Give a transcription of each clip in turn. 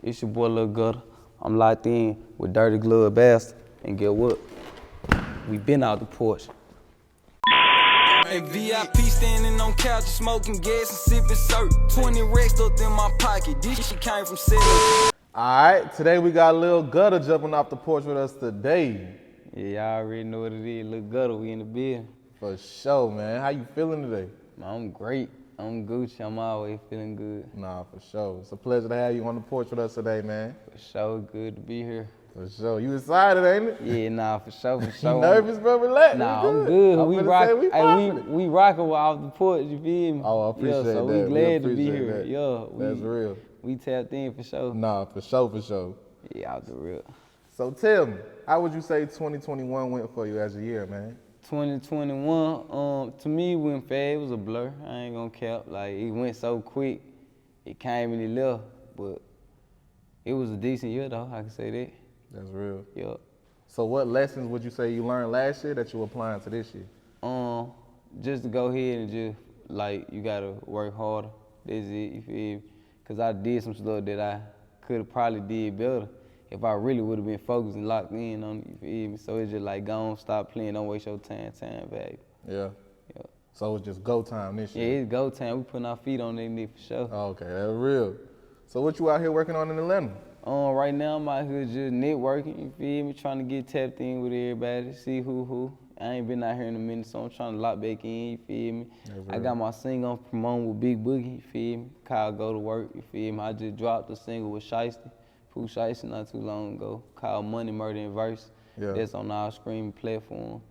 It's your boy Lil Gutta. I'm locked in with Dirty Glove Bastard, and get what? We been out the porch. Hey, VIP standing on couch, smoking gas and sipping syrup. 20 racks up in my pocket. This shit came from city. Alright, today we got Lil Gutta jumping off the porch with us today. Yeah, y'all already know what it is. Lil Gutta, we in the building. For sure, man. How you feeling today? Man, I'm great. I'm Gucci. I'm always feeling good. Nah, for sure. It's a pleasure to have you on the porch with us today, man. For sure, good to be here. For sure. You excited, ain't it? Yeah, nah, for sure, for sure. You nervous, bro? Relax. Nah, we I'm good. I'm We finna rock. say we poppin'. We rocking off the porch. You feel me? Oh, I appreciate yeah, so that. we glad to be appreciate here. that. Yeah, That's real. We tapped in for sure. Nah, for sure, for sure. Yeah, out the real. So tell me, how would you say 2021 went for you as a year, man? 2021, to me, went fast. It was a blur. I ain't gonna cap. Like, it went so quick. It came and it left. But it was a decent year, though. I can say that. That's real. Yup. So what lessons would you say you learned last year that you're applying to this year? Just to go ahead and just, like, you gotta work harder. That's it, you feel me? Because I did some stuff that I could have probably did better if I really would have been focused and locked in on it, you feel me? So it's just like, go on, stop playing, don't waste your time value. Yeah. Yeah. So it's just go time this Yeah, year? it's go time. We putting our feet on that nigga for sure. Oh, okay, that's real. So what you out here working on in Atlanta? Right now I'm out here just networking, you feel me? Trying to get tapped in with everybody, see who. I ain't been out here in a minute, so I'm trying to lock back in, you feel me? I got my single I'm promoting with Big Boogie, you feel me? Called Go to Work, you feel me? I just dropped a single with Shiesty, Pooh Shiesty not too long ago, called Money, Murder, and Verse. Yeah. That's on our streaming platform.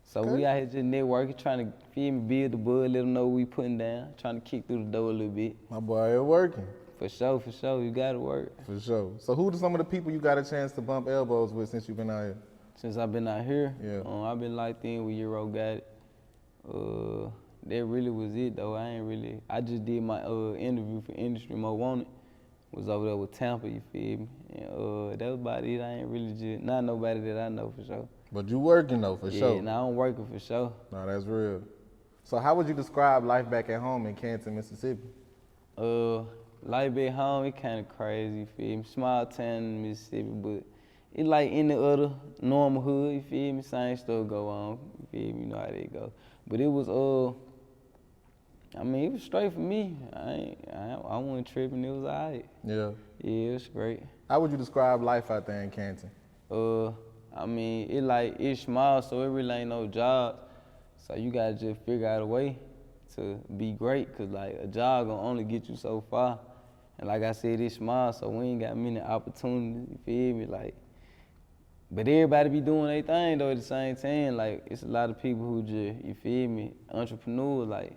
So Okay. we out here just networking, trying to, feel me, build the bud, let them know what we putting down, trying to kick through the door a little bit. My boy here working. For sure, you gotta work. For sure. So who are some of the people you got a chance to bump elbows with since you've been out here? Since I've been out here, Yeah. I've been locked in with Euro Got It. That really was it though. I just did my interview for Industry Mo Wanted. Was over there with Tampa, you feel me? And that was about it. I ain't really just, not nobody that I know for sure. But you working though, for sure. Yeah, nah, I'm working for sure. No, that's real. So how would you describe life back at home in Canton, Mississippi? Life back home, it kind of crazy, you feel me? Small town in Mississippi, but it like any other normal hood, you feel me? Same stuff go on, you feel me? You know how they go. But it was, I mean, it was straight for me. I wasn't tripping, it was all right. Yeah. Yeah, it was great. How would you describe life out there in Canton? I mean, it's small, so it really ain't no job. So you gotta just figure out a way to be great, cause like a job gonna only get you so far. And like I said, it's small, so we ain't got many opportunities, you feel me? Like, but everybody be doing their thing though at the same time. Like, it's a lot of people who just, you feel me, entrepreneurs, like,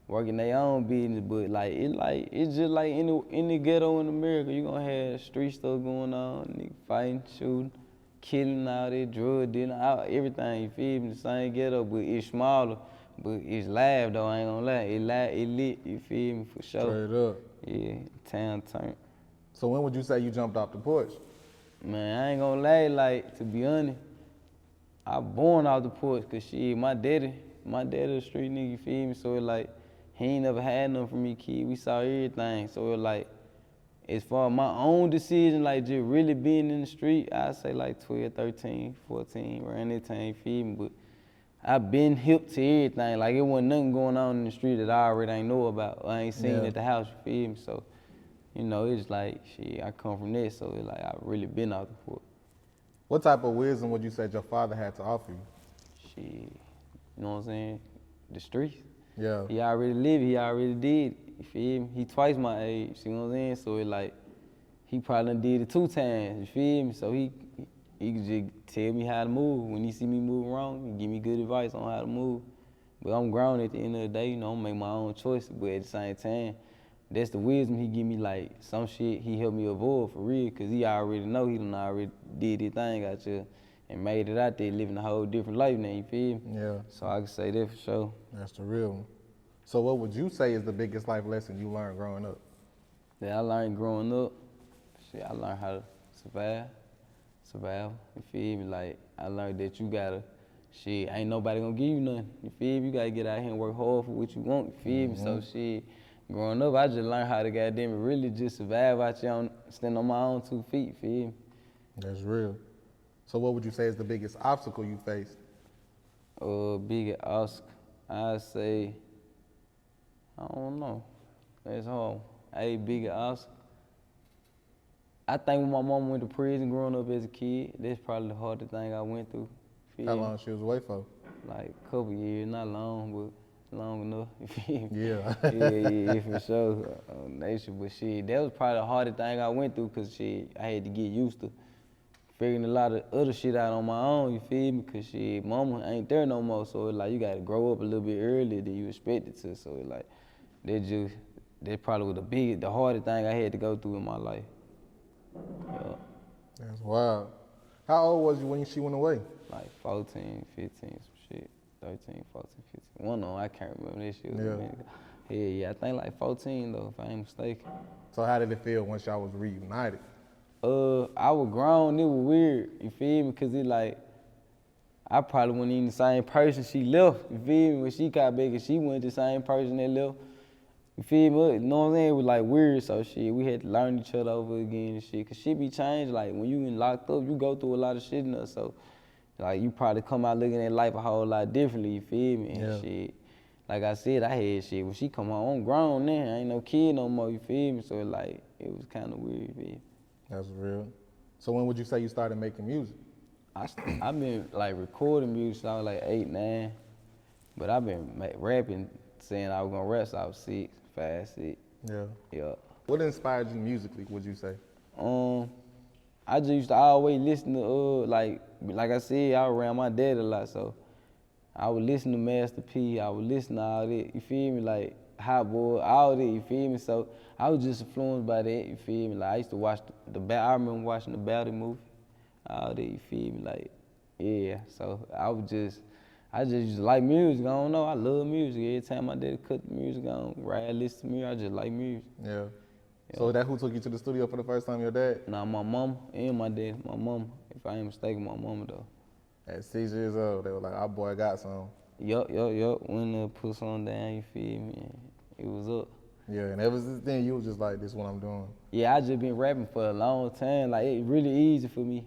working their own business, but it's just like in the ghetto in America, you gonna have street stuff going on, nigga fighting, shooting, killing, all that, drug dealing, everything, you feel me? The same ghetto, but it's smaller, but it's live though, I ain't gonna lie. It lit, you feel me, for sure. Straight up. Yeah, town turned. So when would you say you jumped off the porch? Man, I ain't gonna lie, like, to be honest, I born off the porch, cause shit, my daddy a street nigga, you feel me? So it like, he ain't never had nothing from me, kid. We saw everything. So it like, as far as my own decision, like just really being in the street, I'd say like 12, 13, 14, around that time, you feel me? But I've been hip to everything. Like, it wasn't nothing going on in the street that I already ain't know about, or I ain't seen at the house, you feel me? So, you know, it's like, shit, I come from that, so it's like, I've really been out the porch. What type of wisdom would you say your father had to offer you? Shit, you know what I'm saying? The streets. Yeah. He already lived, he already did, you feel me? He twice my age, see what I'm saying? So it like, he probably done did it 2 times, you feel me? So he could just tell me how to move. When he see me move wrong, he give me good advice on how to move. But I'm grown at the end of the day, you know, I'm make my own choices, but at the same time, that's the wisdom he give me, like, some shit he helped me avoid for real, cause he already know he done already did his thing out there and made it out there living a whole different life now, you feel me? Yeah. So I can say that for sure. That's the real one. So what would you say is the biggest life lesson you learned growing up? That I learned growing up, shit, I learned how to survive, you feel me? Like, I learned that you gotta, shit, ain't nobody gonna give you nothing, you feel me? You gotta get out here and work hard for what you want, you feel me? So shit, growing up, I just learned how to goddamn really just survive out here on, stand on my own 2 feet, feel me? That's real. So what would you say is the biggest obstacle you faced? Big Oscar, I'd say, I don't know. That's hard. Hey, big Oscar. I think when my mom went to prison growing up as a kid, that's probably the hardest thing I went through. How long she was away for? Like a couple years, not long, but long enough. You feel me? Yeah. yeah, for sure. Nation, but shit, that was probably the hardest thing I went through, cause shit, I had to get used to figuring a lot of other shit out on my own. You feel me? Cause shit, mama ain't there no more, so it's like you gotta grow up a little bit earlier than you expected to. So it's like that probably was the hardest thing I had to go through in my life. Yeah. That's wild. How old was you when she went away? Like 14, 15, some shit. 13, 14, 15. One of them, I can't remember that shit. Yeah, I think like 14 though, if I ain't mistaken. So how did it feel once y'all was reunited? I was grown, it was weird, you feel me? Cause it like, I probably wasn't even the same person she left, you feel me? When she got back and she wasn't the same person that left. You feel me? You know what I'm saying? It was like weird, so shit, we had to learn each other over again and shit. Cause shit be changed, like when you in locked up, you go through a lot of shit in there, so like you probably come out looking at life a whole lot differently, you feel me? And shit, like I said, I had shit, when she come home, I'm grown now, I ain't no kid no more, you feel me? So like, it was kinda weird, you feel me? That's real. So when would you say you started making music? I've been like recording music since I was like 8, 9, but I've been rapping, saying I was gonna rap since I was 6, 5, 6. Yeah. What inspired you musically, would you say? I just used to always listen to, like I said, I was around my dad a lot, so I would listen to Master P, I would listen to all that, you feel me? Like Hot Boy, all that, you feel me? So I was just influenced by that, you feel me? Like I used to watch I remember watching the Battle movie, all that, you feel me? Like, yeah, so I just used to like music, I don't know, I love music. Every time my daddy cut the music on, right, I listen to music, I just like music. Yeah. So that who took you to the studio for the first time, your dad? Nah, my mama and my dad, my mama, if I ain't mistaken, my mama though. At 6 years old, they were like, our boy got some. Yup, when they put something down, you feel me, and it was up. Yeah, and ever since then, you was just like, this is what I'm doing. Yeah, I just been rapping for a long time, like it really easy for me,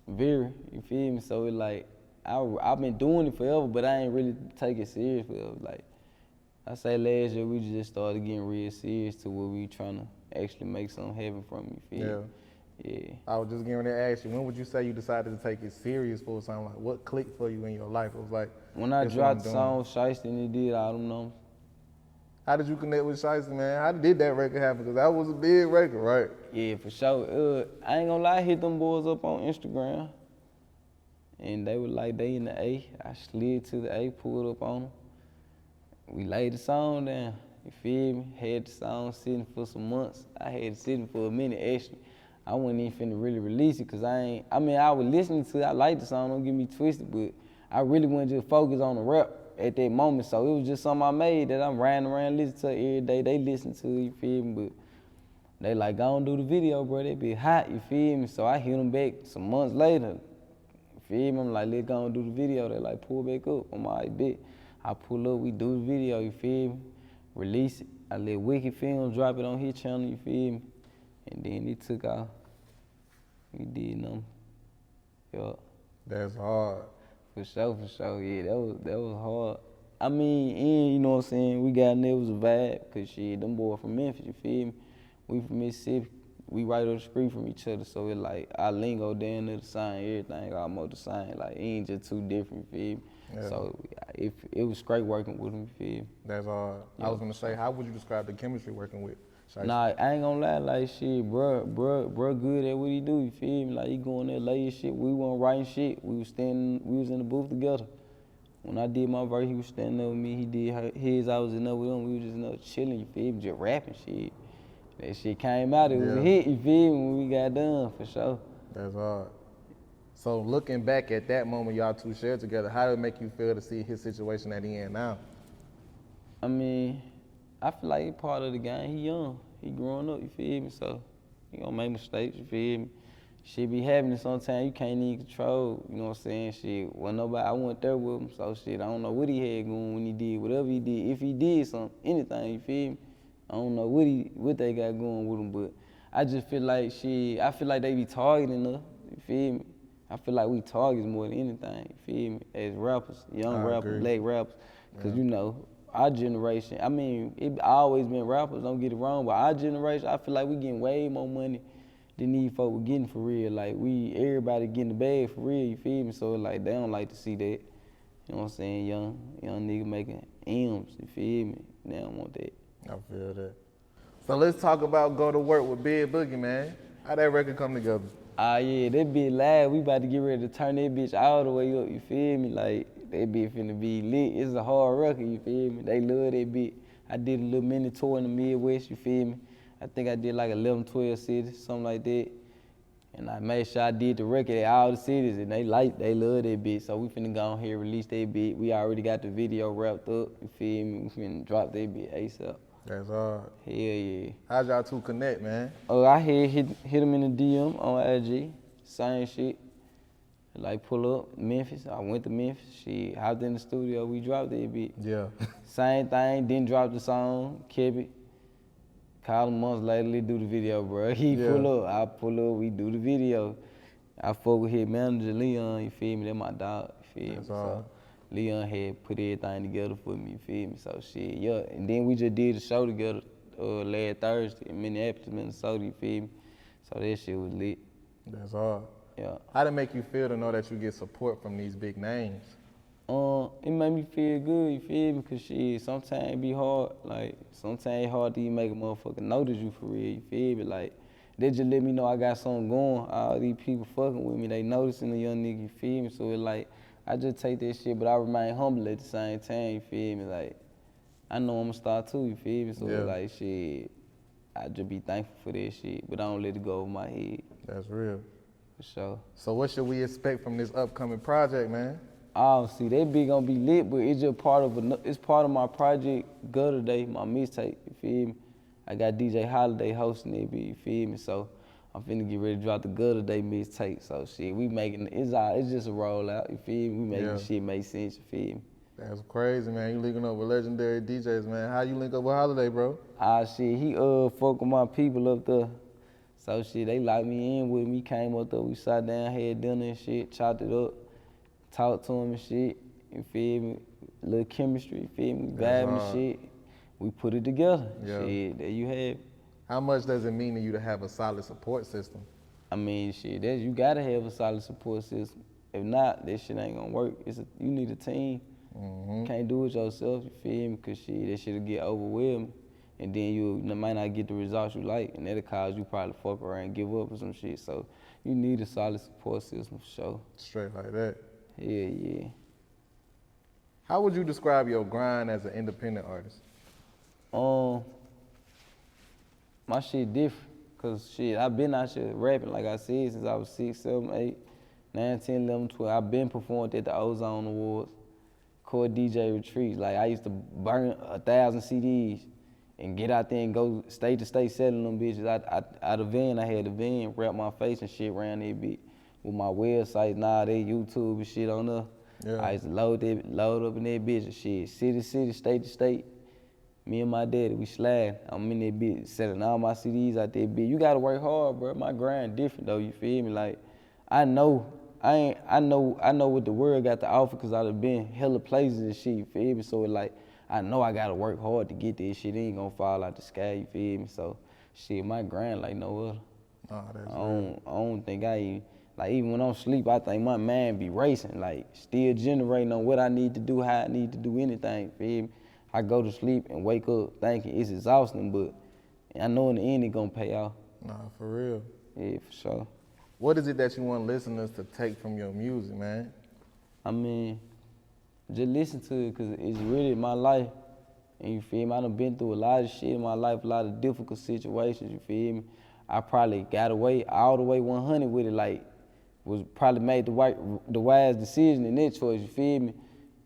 very, you feel me? So it like, I've been doing it forever, but I ain't really take it serious forever. Like, I say last year, we just started getting real serious to where we trying to actually make something happen from you, feel me? Yeah. I was just getting ready to ask you, when would you say you decided to take it serious for something? Like, what clicked for you in your life? It was like, when I dropped the song Shiesty and it did all them numbers. How did you connect with Shiesty, man? How did that record happen? Because that was a big record, right? Yeah, for sure. I ain't gonna lie, I hit them boys up on Instagram. And they were like, they in the A. I slid to the A, pulled up on them. We laid the song down, you feel me? Had the song sitting for some months. I had it sitting for a minute, actually. I wasn't even finna really release it, cause I was listening to it, I liked the song, don't get me twisted, but I really wasn't just focused on the rap at that moment, so it was just something I made that I'm riding around listening to every day. They listen to it, you feel me? But they like, go and do the video, bro, that be hot, you feel me? So I hit them back some months later, you feel me? I'm like, let's go and do the video. They like, pull back up. I'm like, bet. I pull up, we do the video, you feel me? Release it. I let Wicked Films drop it on his channel, you feel me? And then it took off. We did them. Yup. That's hard. For sure, yeah, that was hard. I mean, and you know what I'm saying, we got in there, it was a vibe, cause shit, them boys from Memphis, you feel me? We from Mississippi, we right up the street from each other, so it like, our lingo down there the same, everything almost the same, like, it ain't just too different, you feel me? Yeah. So it was great working with them, you feel me? That's hard. Yeah. I was gonna say, how would you describe the chemistry working with Shiesty? Nah, I ain't gonna lie, like shit, bro good at what he do, you feel me? Like he go in there, lay his shit, we wasn't writing shit, we was in the booth together. When I did my verse, he was standing there with me, he did his, I was in there with him, we was just in there chilling, you feel me? Just rapping shit. That shit came out, it was a hit, you feel me, when we got done, for sure. That's hard. So looking back at that moment y'all two shared together, how did it make you feel to see his situation that he in now? I mean, I feel like he part of the game. He young, he growing up, you feel me? So he gonna make mistakes, you feel me? Shit be happening sometimes you can't even control, you know what I'm saying? Shit, wasn't nobody, I went there with him, so shit, I don't know what he had going when he did whatever he did. If he did something, anything, you feel me? I don't know what they got going with them, but I just feel like I feel like they be targeting us, you feel me? I feel like we targets more than anything, you feel me? As rappers, young rappers, black rappers, cause you know, our generation, I mean, it always been rappers, don't get it wrong, but our generation, I feel like we getting way more money than these folks were getting for real. Like everybody getting the bag for real, you feel me? So like they don't like to see that. You know what I'm saying? Young nigga making M's, you feel me? They don't want that. I feel that. So let's talk about Go to Work with Big Boogie, man. How that record come together? Yeah, that bitch live. We about to get ready to turn that bitch all the way up, you feel me? Like, that bitch finna be lit. It's a hard record, you feel me? They love that bitch. I did a little mini tour in the Midwest, you feel me? I think I did like 11, 12 cities, something like that. And I made sure I did the record at all the cities, and they love that bitch. So we finna go on here, release that bitch. We already got the video wrapped up, you feel me? We finna drop that bitch ASAP. That's hard. Hell yeah. How'd y'all two connect, man? I hit him in the DM on IG, same shit. Like pull up, Memphis. I went to Memphis. She hopped in the studio, we dropped that bitch. Yeah. Same thing, didn't drop the song, kept it. Called him months later, let's do the video, bro. He pull up, I pull up, we do the video. I fuck with his manager, Leon, you feel me? That's my dog, you feel me? So Leon had put everything together for me, you feel me? So shit, yeah. And then we just did a show together last Thursday in Minneapolis, Minnesota, you feel me? So that shit was lit. That's hard. Yeah. How'd it make you feel to know that you get support from these big names? It made me feel good, you feel me? Cause shit, sometimes it be hard. Like, sometimes it's hard to even make a motherfucker notice you for real, you feel me? Like, they just let me know I got something going. All these people fucking with me, they noticing the young nigga, you feel me? So it like, I just take that shit, but I remain humble at the same time, you feel me? Like, I know I'm a star too, you feel me? So it's like, shit, I just be thankful for that shit, but I don't let it go over my head. That's real. For sure. So what should we expect from this upcoming project, man? Oh, see, that bitch gonna be lit, but it's just part of my project, Gutta Day, my mixtape, you feel me? I got DJ Holiday hosting that bitch, you feel me? So I'm finna get ready to drop the Gutta Day mixtape. So shit, we making it's just a rollout, you feel me? We making the shit make sense, you feel me? That's crazy, man. You linking up with legendary DJs, man. How you link up with Holiday, bro? Shit, he fuck with my people up there. So shit, they locked me in with me, came up there, we sat down, had dinner and shit, chopped it up, talked to him and shit, you feel me? Little chemistry, you feel me? Vibing and shit. We put it together. Shit, there you have it. How much does it mean to you to have a solid support system? I mean, shit, you gotta have a solid support system. If not, that shit ain't gonna work. You need a team. You can't do it yourself, you feel me? Cause shit, that shit'll get overwhelming. And then you might not get the results you like, and that'll cause you probably fuck around and give up or some shit. So you need a solid support system for sure. Straight like that. Yeah. How would you describe your grind as an independent artist? My shit different, cause shit, I've been out here rapping, like I said, since I was 6, 7, 8, 9, 10, 11, 12. I've been performing at the Ozone Awards, Core DJ retreats. Like I used to burn 1,000 CDs and get out there and go state to state selling them bitches. Out of van, I had a van, wrap my face and shit around that bitch with my website, they YouTube and shit on there. Yeah. I used to load up in that bitch and shit, city to city, state to state. Me and my daddy, we slide. I'm in that bitch, selling all my CDs out there, bitch. You gotta work hard, bro. My grind different though, you feel me? Like, I know what the world got to offer, cause I done been hella places and shit, you feel me? So it like, I know I gotta work hard to get this shit. It ain't gonna fall out the sky, you feel me? So, shit, my grind like no other. Oh, that's I don't think even when I'm asleep, I think my mind be racing, like still generating on what I need to do, how I need to do anything, feel me? I go to sleep and wake up thinking it's exhausting, but I know in the end it gonna pay off. Nah, for real. Yeah, for sure. What is it that you want listeners to take from your music, man? I mean, just listen to it, cause it's really my life. And you feel me? I done been through a lot of shit in my life, a lot of difficult situations, you feel me? I probably got away all the way 100 with it, like, was probably made the wise decision in that choice, you feel me?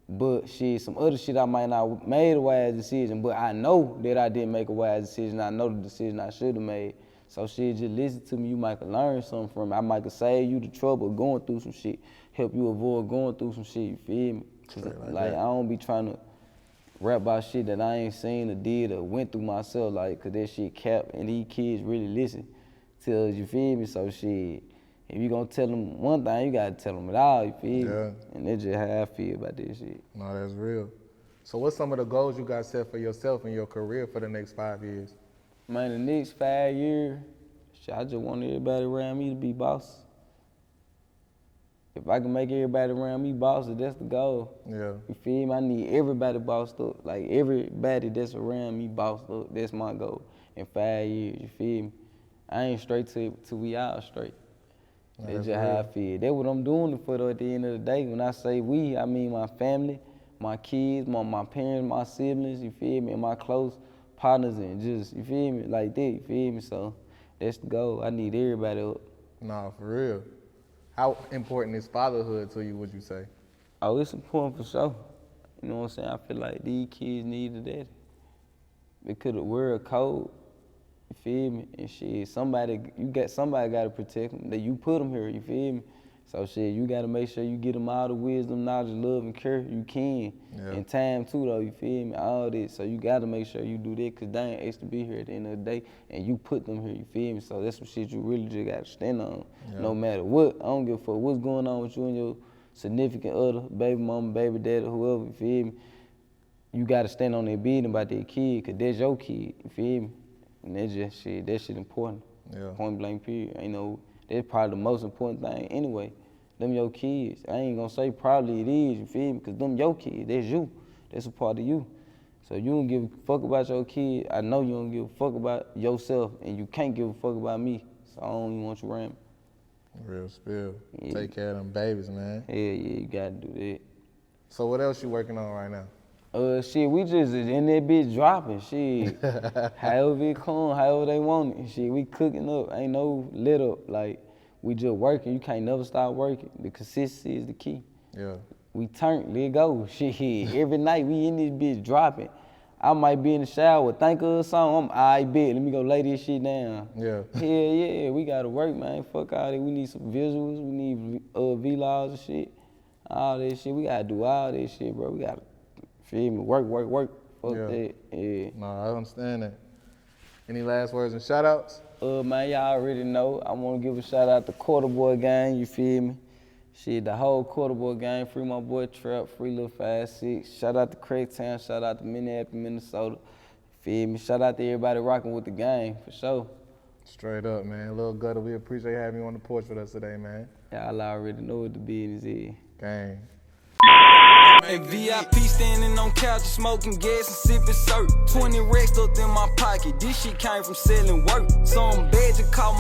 But shit, some other shit I might not made a wise decision, but I know that I didn't make a wise decision. I know the decision I should have made. So shit, just listen to me. You might could learn something from it. I might could save you the trouble of going through some shit, help you avoid going through some shit. You feel me? Cause like I don't be trying to rap about shit that I ain't seen or did or went through myself, like, cause that shit cap and these kids really listen to us, you feel me? So shit, if you gonna tell them one thing, you gotta tell them it all, you feel me? And that's just how I feel about this shit. No, that's real. So what's some of the goals you got set for yourself in your career for the next 5 years? Man, the next 5 years, shit, I just want everybody around me to be boss. If I can make everybody around me bosses, that's the goal. Yeah. You feel me? I need everybody bossed up. Like, everybody that's around me bossed up. That's my goal in 5 years, you feel me? I ain't straight till we all straight. That's just how I feel. That's what I'm doing it for, though, at the end of the day. When I say we, I mean my family, my kids, my parents, my siblings, you feel me? And my close partners and just, you feel me? Like that, you feel me? So that's the goal. I need everybody up. Nah, for real. How important is fatherhood to you, would you say? Oh, it's important for sure. You know what I'm saying? I feel like these kids need a daddy. Because the world cold, you feel me? And shit, somebody got to protect them. That you put them here, you feel me? So shit, you got to make sure you get them all the wisdom, knowledge, love, and care you can. Yeah. And time too, though, you feel me? All this. So you got to make sure you do that, because they ain't asked to be here at the end of the day, and you put them here, you feel me? So that's some shit you really just got to stand on. Yeah. No matter what. I don't give a fuck what's going on with you and your significant other, baby mama, baby daddy, whoever, you feel me? You got to stand on their business about their kid, because that's your kid, you feel me? And that's just shit, that shit important. Yeah. Point blank period. Ain't no, that's probably the most important thing anyway. Them your kids. I ain't gonna say probably it is, you feel me? Because them your kids, that's you. That's a part of you. So you don't give a fuck about your kid. I know you don't give a fuck about yourself, and you can't give a fuck about me. So I don't even want you around me. Real spill. Yeah. Take care of them babies, man. Yeah, you gotta do that. So what else you working on right now? Shit, we just in that bitch dropping, shit. However it come, however they want it. Shit, we cooking up, ain't no lit up. Like, we just working, you can't never stop working. The consistency is the key. Yeah. We turn, let go, shit. Every night we in this bitch dropping. I might be in the shower, think of a song, I bet, let me go lay this shit down. Yeah. Yeah, we gotta work, man. Fuck all that, we need some visuals, we need vlogs and shit. All that shit, we gotta do all that shit, bro. We gotta, feel me, work. Fuck that, yeah. No, I understand that. Any last words and shout outs? Man, y'all already know. I want to give a shout out to Quarter Boy Gang, you feel me? Shit, the whole Quarter Boy Gang, free my boy Trap, free Lil 5-6. Shout out to Craigtown, shout out to Minneapolis, Minnesota. Feel me? Shout out to everybody rocking with the gang, for sure. Straight up, man. Lil Gutta, we appreciate having you on the porch with us today, man. Y'all already know what the business is. Gang. Hey, VIP standing on couches, smoking gas and sipping syrup. 20 racks up in my pocket. This shit came from selling work. So I'm